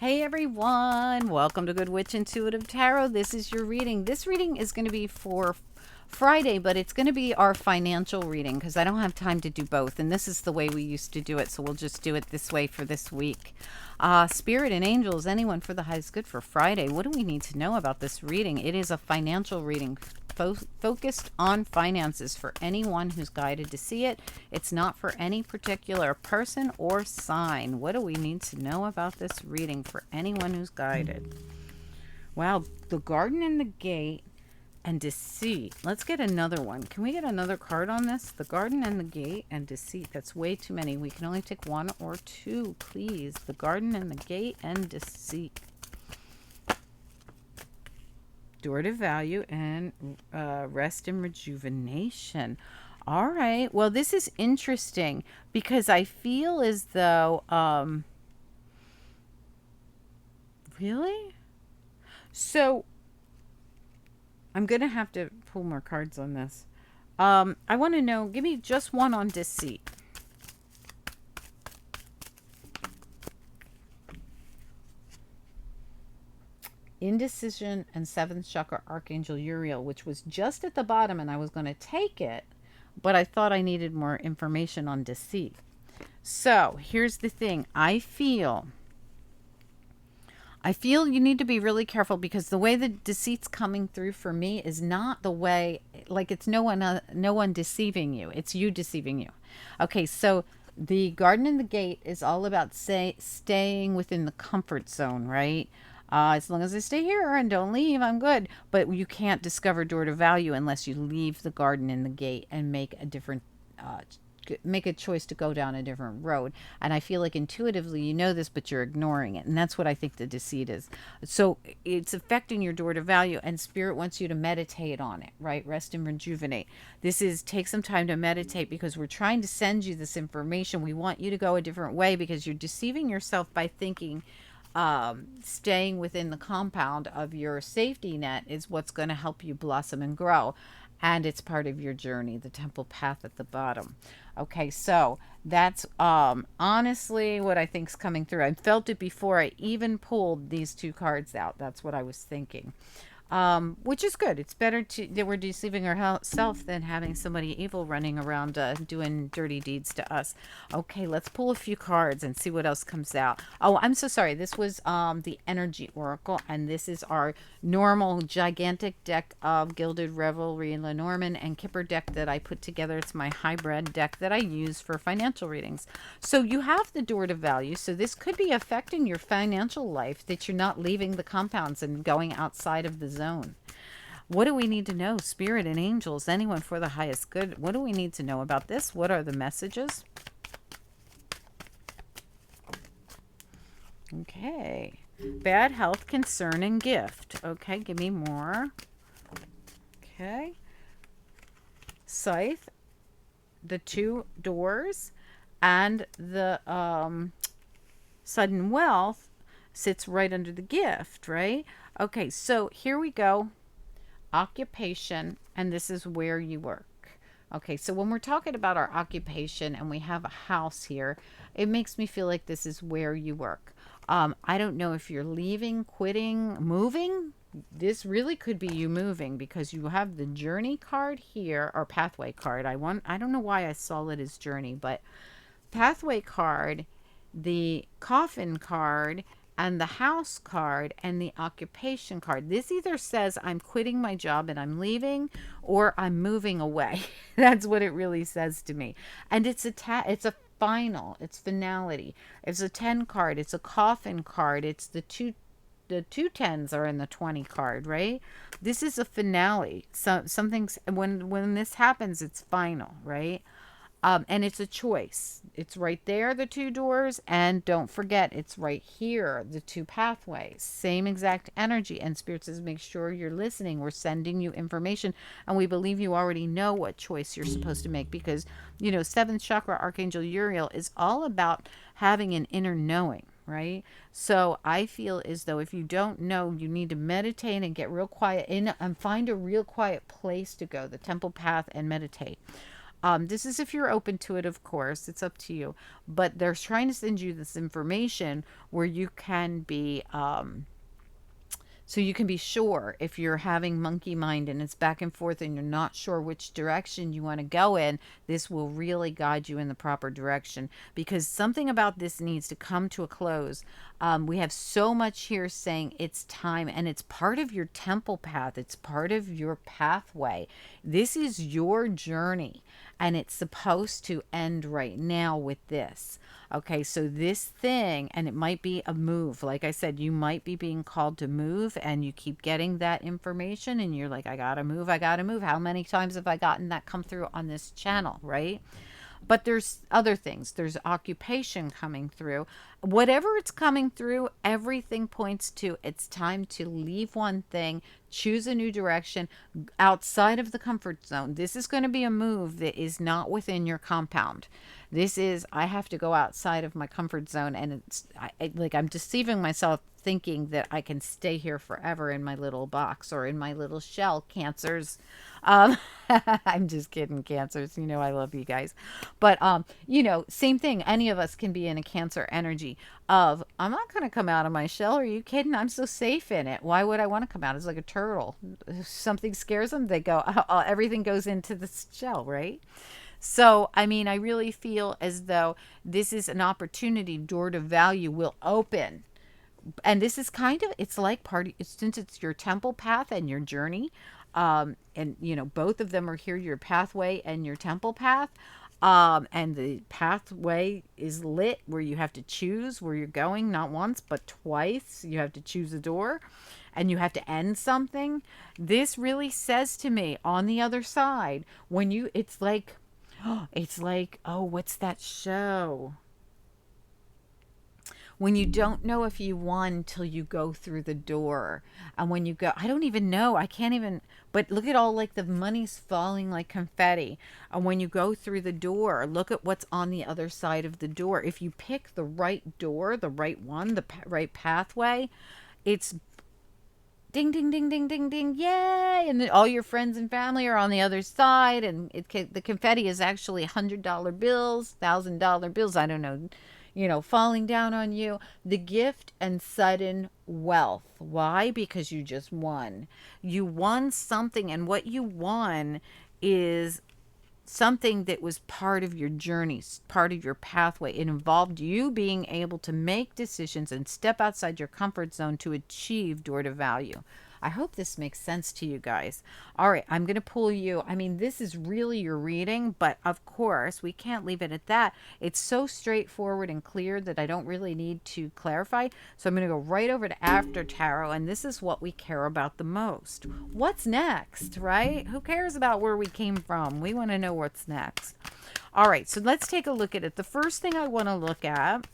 Hey everyone, welcome to Good Witch Intuitive Tarot. This is your reading. This reading is going to be for Friday, but it's going to be our financial reading because I don't have time to do both. And this is the way we used to do it, so we'll just do it this way for this week. Spirit and angels, anyone for the highest good for Friday. What do we need to know about this reading? It is a financial reading focused on finances for anyone who's guided to see it. It's not for any particular person or sign. What do we need to know about this reading for anyone who's guided? Wow, the garden and the gate and deceit. Let's get another one. Can we get another card on this? The garden and the gate and deceit. That's way too many. We can only take one or two, please. The garden and the gate and deceit. Door to value and rest and rejuvenation. All right. Well, this is interesting because I feel as though, really? So I'm going to have to pull more cards on this. I want to know, give me just one on deceit. Indecision and seventh chakra archangel Uriel, which was just at the bottom, and I was going to take it, but I thought I needed more information on deceit. So here's the thing. I feel you need to be really careful because the way the deceit's coming through for me is not the way, like it's no one deceiving you. It's you deceiving you. Okay, so the garden and the gate is all about staying within the comfort zone, right? As long as I stay here and don't leave, I'm good. But you can't discover door to value unless you leave the garden and the gate and make a different, make a choice to go down a different road. And I feel like intuitively you know this, but you're ignoring it. And that's what I think the deceit is. So it's affecting your door to value, and spirit wants you to meditate on it, right? Rest and rejuvenate. This is take some time to meditate because we're trying to send you this information. We want you to go a different way because you're deceiving yourself by thinking staying within the compound of your safety net is what's going to help you blossom and grow. And it's part of your journey, the temple path at the bottom. Okay, so that's honestly what I think's coming through. I felt it before I even pulled these two cards out. That's what I was thinking. Which is good. It's better that we're deceiving ourselves than having somebody evil running around doing dirty deeds to us. Okay, let's pull a few cards and see what else comes out. Oh, I'm so sorry. This was the Energy Oracle, and this is our normal gigantic deck of Gilded Revelry, Lenormand, and Kipper deck that I put together. It's my hybrid deck that I use for financial readings. So you have the door to value. So this could be affecting your financial life, that you're not leaving the compounds and going outside of the zone. What do we need to know? Spirit and angels, anyone for the highest good. What do we need to know about this? What are the messages? Okay. Bad health, concern, and gift. Okay, give me more. Okay. Scythe, the two doors, and the sudden wealth sits right under the gift, right? Okay, so here we go. Occupation, and this is where you work. Okay, so when we're talking about our occupation and we have a house here, it makes me feel like this is where you work. I don't know if you're leaving, quitting, moving. This really could be you moving because you have the journey card here, or pathway card. I don't know why I saw it as journey, but pathway card, the coffin card, and the house card, and the occupation card. This either says I'm quitting my job and I'm leaving, or I'm moving away. That's what it really says to me. And it's a final, it's finality. It's a 10 card, it's a coffin card, it's the two tens are in the 20 card, right? This is a finale. So something's when this happens, it's final, right? And it's a choice. It's right there, the two doors, and don't forget, it's right here, the two pathways. Same exact energy. And Spirit says, make sure you're listening. We're sending you information, and we believe you already know what choice you're supposed to make because, seventh chakra Archangel Uriel is all about having an inner knowing, right? So I feel as though if you don't know, you need to meditate and get real quiet and find a real quiet place to go, the temple path, and meditate. This is if you're open to it, of course, it's up to you. But they're trying to send you this information where you can be, so you can be sure if you're having monkey mind and it's back and forth and you're not sure which direction you want to go in, this will really guide you in the proper direction, because something about this needs to come to a close. We have so much here saying it's time, and it's part of your temple path. It's part of your pathway. This is your journey, and it's supposed to end right now with this. Okay, so this thing, and it might be a move. Like I said, you might be being called to move, and you keep getting that information, and you're like, I gotta move, I gotta move. How many times have I gotten that come through on this channel, right? But there's other things. There's occupation coming through. Whatever it's coming through, everything points to it's time to leave one thing, choose a new direction outside of the comfort zone. This is going to be a move that is not within your compound. This is, I have to go outside of my comfort zone, and like I'm deceiving myself thinking that I can stay here forever in my little box or in my little shell. Cancers. I'm just kidding, Cancers. You know I love you guys. But same thing. Any of us can be in a Cancer energy of, I'm not going to come out of my shell. Are you kidding? I'm so safe in it. Why would I want to come out? It's like a turtle. If something scares them, they go, everything goes into the shell, right? So, I mean, I really feel as though this is an opportunity. Door to value will open, and this is kind of, it's like since it's your temple path and your journey, and both of them are here, your pathway and your temple path, and the pathway is lit where you have to choose where you're going, not once but twice. You have to choose a door, and you have to end something. This really says to me, on the other side, when you, it's like, oh, what's that show? When you don't know if you won till you go through the door. And when you go, I don't even know. I can't even, but look at all, like, the money's falling like confetti. And when you go through the door, look at what's on the other side of the door. If you pick the right door, the right one, the right pathway, it's ding, ding, ding, ding, ding, ding, yay. And then all your friends and family are on the other side. And the confetti is actually $100 bills, $1,000 bills. I don't know, falling down on you. The gift and sudden wealth. Why? Because you just won. You won something, and what you won is something that was part of your journey, part of your pathway. It involved you being able to make decisions and step outside your comfort zone to achieve door to value. I hope this makes sense to you guys. All right, I'm going to pull you. I mean, this is really your reading, but of course, we can't leave it at that. It's so straightforward and clear that I don't really need to clarify. So I'm going to go right over to After Tarot, and this is what we care about the most. What's next, right? Who cares about where we came from? We want to know what's next. All right, so let's take a look at it. The first thing I want to look at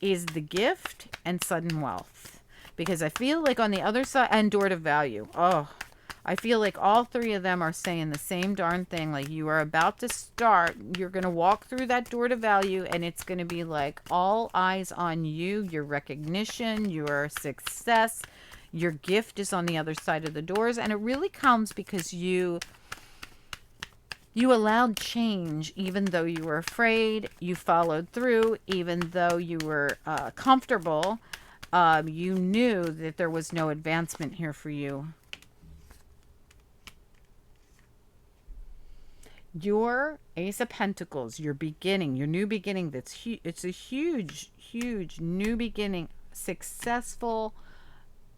is the gift and sudden wealth. Because I feel like on the other side, and door to value. Oh, I feel like all three of them are saying the same darn thing. Like, you are about to start. You're going to walk through that door to value, and it's going to be like all eyes on you, your recognition, your success. Your gift is on the other side of the doors. And it really comes because you allowed change, even though you were afraid. You followed through, even though you were comfortable. You knew that there was no advancement here for you. Your Ace of Pentacles, your beginning, your new beginning, it's a huge, huge new beginning. Successful,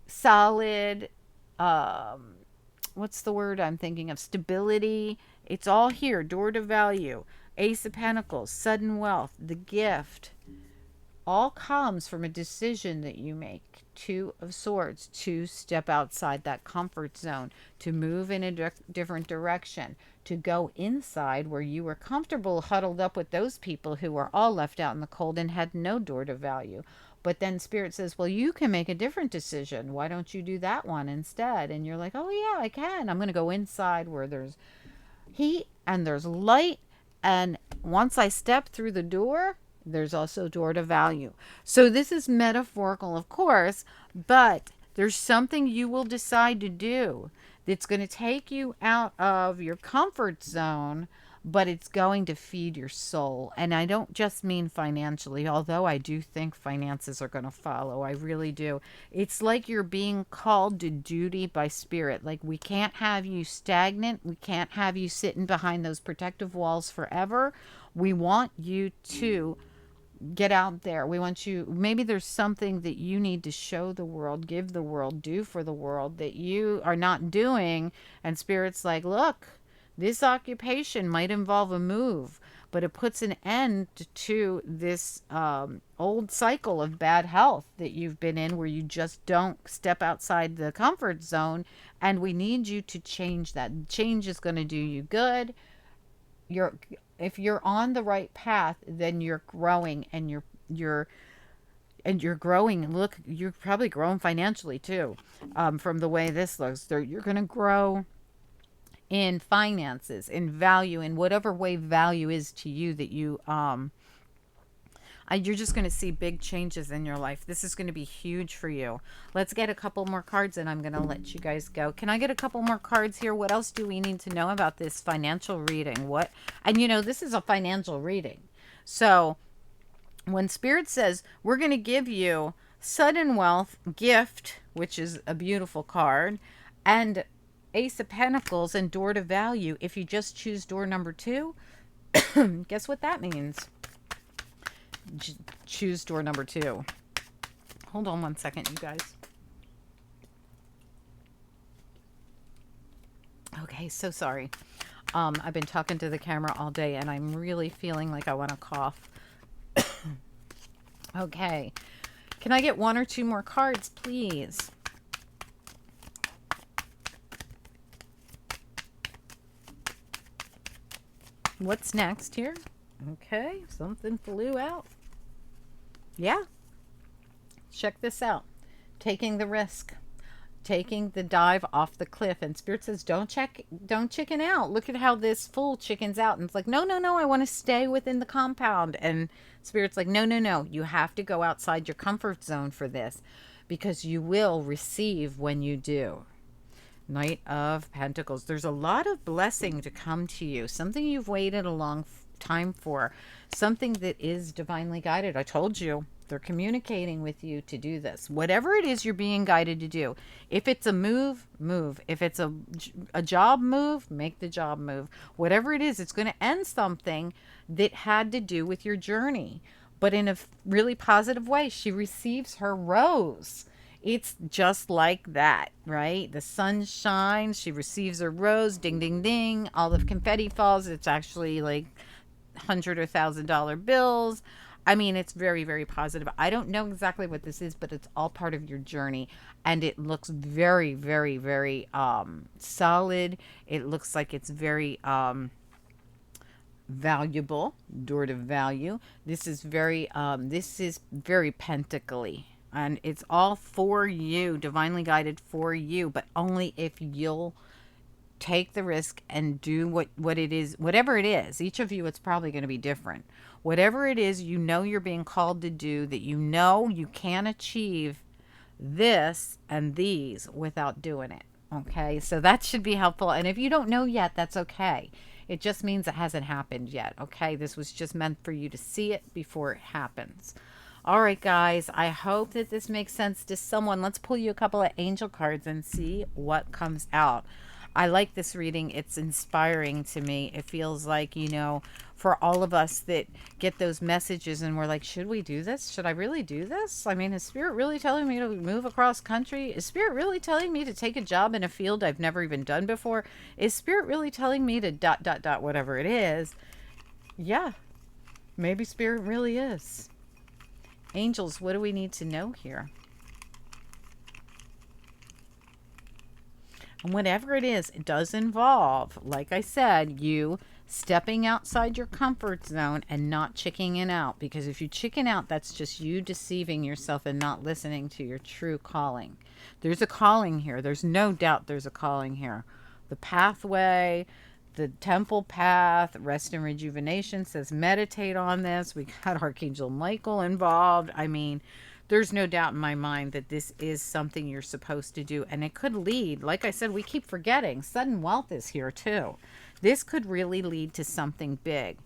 solid, what's the word I'm thinking of? Stability. It's all here. Door to value. Ace of Pentacles, sudden wealth, the gift. All comes from a decision that you make. Two of Swords, to step outside that comfort zone, to move in a different direction, to go inside where you were comfortable huddled up with those people who were all left out in the cold and had no door to value. But then Spirit says, well, you can make a different decision. Why don't you do that one instead? And you're like, oh yeah, I can. I'm going to go inside where there's heat and there's light. And once I step through the door, there's also door to value. So this is metaphorical, of course, but there's something you will decide to do that's going to take you out of your comfort zone but it's going to feed your soul. And I don't just mean financially, although I do think finances are going to follow. I really do. It's like you're being called to duty by spirit. Like, we can't have you stagnant. We can't have you sitting behind those protective walls forever. We want you to get out there. We want you, maybe there's something that you need to show the world, give the world, do for the world that you are not doing. And Spirit's like, look, this occupation might involve a move, but it puts an end to this old cycle of bad health that you've been in, where you just don't step outside the comfort zone. And we need you to change that. Change is going to do you good. You're If you're on the right path, then you're growing, and you're growing. Look, you're probably growing financially too, from the way this looks. You're going to grow in finances, in value, in whatever way value is to you that you're just going to see big changes in your life. This is going to be huge for you. Let's get a couple more cards and I'm going to let you guys go. Can I get a couple more cards here? What else do we need to know about this financial reading? And this is a financial reading. So when Spirit says we're going to give you sudden wealth, gift, which is a beautiful card, and Ace of Pentacles and door to value, if you just choose door number 2, guess what that means? Choose door number 2. Hold on one second, you guys. Okay, so sorry. I've been talking to the camera all day and I'm really feeling like I want to cough. Okay. Can I get 1 or 2 more cards, please? What's next here? Okay, something flew out. Yeah. Check this out. Taking the risk. Taking the dive off the cliff. And Spirit says, don't chicken out. Look at how this fool chickens out. And it's like, no, I want to stay within the compound. And Spirit's like, no. You have to go outside your comfort zone for this, because you will receive when you do. Knight of Pentacles. There's a lot of blessing to come to you. Something you've waited a long time for. Something that is divinely guided. I told you. They're communicating with you to do this. Whatever it is you're being guided to do. If it's a move, move. If it's a job move, make the job move. Whatever it is, it's going to end something that had to do with your journey. But in a really positive way. She receives her rose. It's just like that, right? The sun shines. She receives her rose. Ding, ding, ding. All the confetti falls. It's actually like $100 or $1,000 bills. I mean, it's very, very positive. I don't know exactly what this is, but it's all part of your journey. And it looks very, very, very solid. It looks like it's very valuable. Door to value. This is very pentacly. And it's all for you, divinely guided for you, but only if you'll take the risk and do what it is, whatever it is. Each of you, it's probably going to be different. Whatever it is, you're being called to do, that you can achieve this and these without doing it. Okay, so that should be helpful. And if you don't know yet, that's okay. It just means it hasn't happened yet. Okay, this was just meant for you to see it before it happens. All right, guys, I hope that this makes sense to someone. Let's pull you a couple of angel cards and see what comes out. I like this reading. It's inspiring to me. It feels like, for all of us that get those messages and we're like, should we do this? Should I really do this? I mean, is Spirit really telling me to move across country? Is Spirit really telling me to take a job in a field I've never even done before? Is Spirit really telling me to ... whatever it is? Yeah, maybe Spirit really is. Angels, what do we need to know here? And whatever it is, it does involve, like I said, you stepping outside your comfort zone and not chickening out. Because if you chicken out, that's just you deceiving yourself and not listening to your true calling. There's a calling here. There's no doubt there's a calling here. The pathway, the temple path, rest and rejuvenation says meditate on this. We got Archangel Michael involved. I mean, there's no doubt in my mind that this is something you're supposed to do. And it could lead, like I said, we keep forgetting, sudden wealth is here too. This could really lead to something big.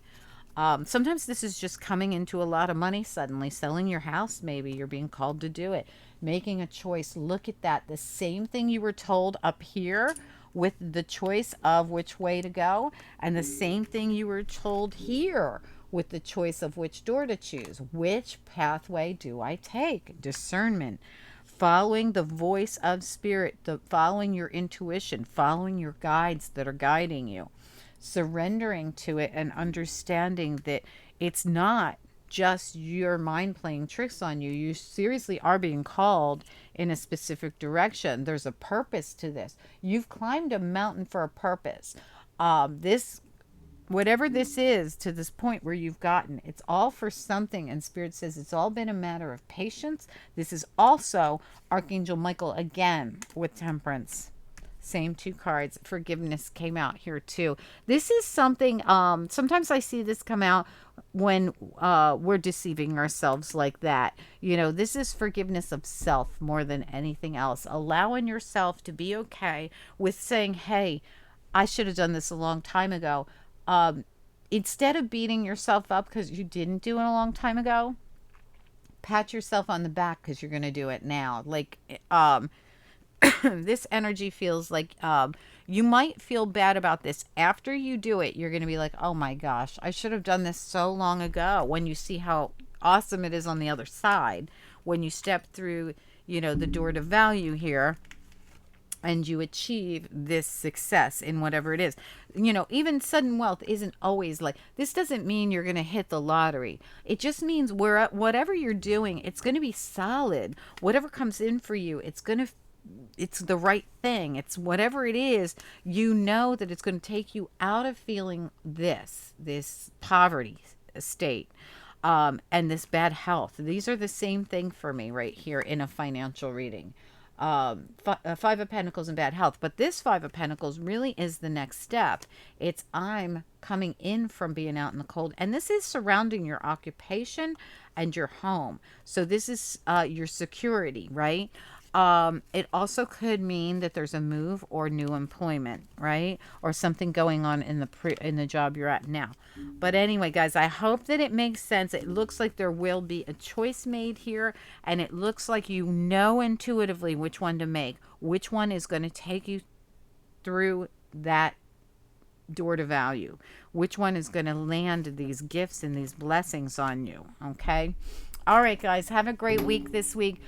Sometimes this is just coming into a lot of money suddenly, selling your house, maybe you're being called to do it, making a choice. Look at that. The same thing you were told up here with the choice of which way to go, and the same thing you were told here with the choice of which door to choose. Which pathway do I take? Discernment. Following the voice of spirit, following your intuition, following your guides that are guiding you, surrendering to it and understanding that it's not just your mind playing tricks on you. You seriously are being called in a specific direction. There's a purpose to this. You've climbed a mountain for a purpose. This whatever this is to this point where you've gotten, it's all for something. And Spirit says it's all been a matter of patience. This is also Archangel Michael again with Temperance. Same two cards. Forgiveness came out here too. This is something, sometimes I see this come out when we're deceiving ourselves like that. You know, this is forgiveness of self more than anything else. Allowing yourself to be okay with saying, hey, I should have done this a long time ago. Instead of beating yourself up because you didn't do it a long time ago, pat yourself on the back because you're going to do it now. Like, this energy feels like you might feel bad about this. After you do it, you're going to be like, oh my gosh, I should have done this so long ago, when you see how awesome it is on the other side. When you step through, you know, the door to value here, and you achieve this success in whatever it is. You know, even sudden wealth isn't always like, this doesn't mean you're going to hit the lottery. It just means whatever you're doing, it's going to be solid. Whatever comes in for you, it's the right thing. It's whatever it is, you know that it's going to take you out of feeling this poverty state, and this bad health. These are the same thing for me right here in a financial reading. Five of Pentacles and bad health, but this Five of Pentacles really is the next step. It's I'm coming in from being out in the cold, and this is surrounding your occupation and your home. So this is your security, right? It also could mean that there's a move or new employment, right? Or something going on in the job you're at now. But anyway, guys, I hope that it makes sense. It looks like there will be a choice made here, and it looks like you know intuitively which one to make, which one is going to take you through that door to value, which one is going to land these gifts and these blessings on you. Okay. All right, guys, have a great week this week.